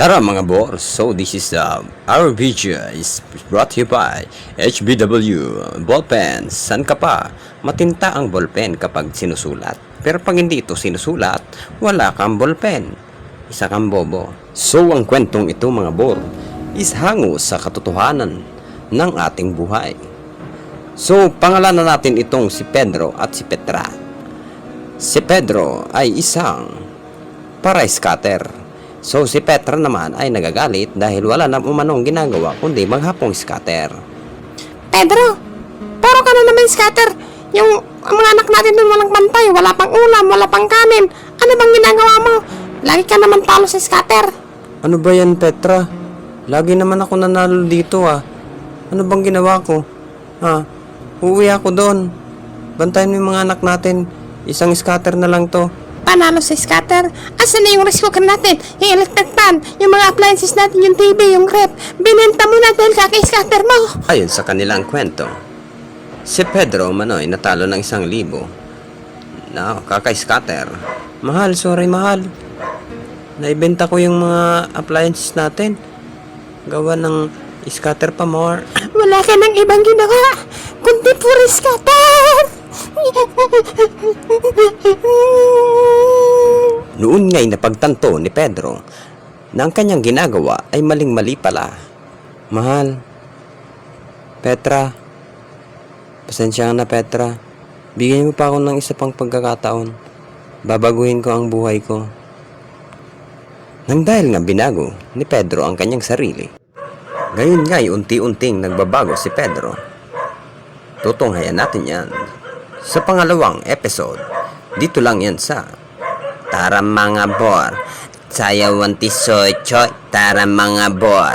Tara mga boss, so this is our video is brought to you by HBW Ballpen. San ka pa? Matinta ang ballpen kapag sinusulat. Pero pag hindi ito sinusulat, wala kang ballpen. Isa kang bobo. So ang kwentong ito mga bor is hango sa katotohanan ng ating buhay. So pangalanan natin itong si Pedro at si Petra. Si Pedro ay isang para-scatter. So si Petra naman ay nagagalit dahil wala na umanong ginagawa kundi maghapong scatter. Pedro, puro ka na naman scatter. Yung mga anak natin dun walang bantay, wala pang ulam, wala pang kanin. Ano bang ginagawa mo? Lagi ka naman talo sa scatter. Ano ba yan Petra? Lagi naman ako nanalo dito ah. Ano bang ginawa ko? Uuwi ako doon. Bantayan mo yung mga anak natin. Isang scatter na lang to. Panalo sa scatter. Asan na yung rice cooker natin? Yung electric pan? Yung mga appliances natin? Yung TV? Yung rep? Binenta mo na dahil kaka-scatter mo. Ayon sa kanilang kwento, si Pedro Manoy natalo ng 1,000 na kaka-scatter. Mahal, sorry mahal. Naibenta ko yung mga appliances natin. Gawa ng scatter pa more. Wala ka ng ibang ginawa kundi puro scatter. Noon nga'y napagtanto ni Pedro na ang kanyang ginagawa ay maling-mali pala. Mahal, Petra, pasensya na Petra. Bigyan mo pa ako ng isa pang pagkakataon. Babaguhin ko ang buhay ko. Nang dahil nga binago ni Pedro ang kanyang sarili, ngayon nga'y unti-unting nagbabago si Pedro. Tutunghayan natin yan sa pangalawang episode. Dito lang yan sa Tara mga bor, sayawan ti soy choy, tara mga bor.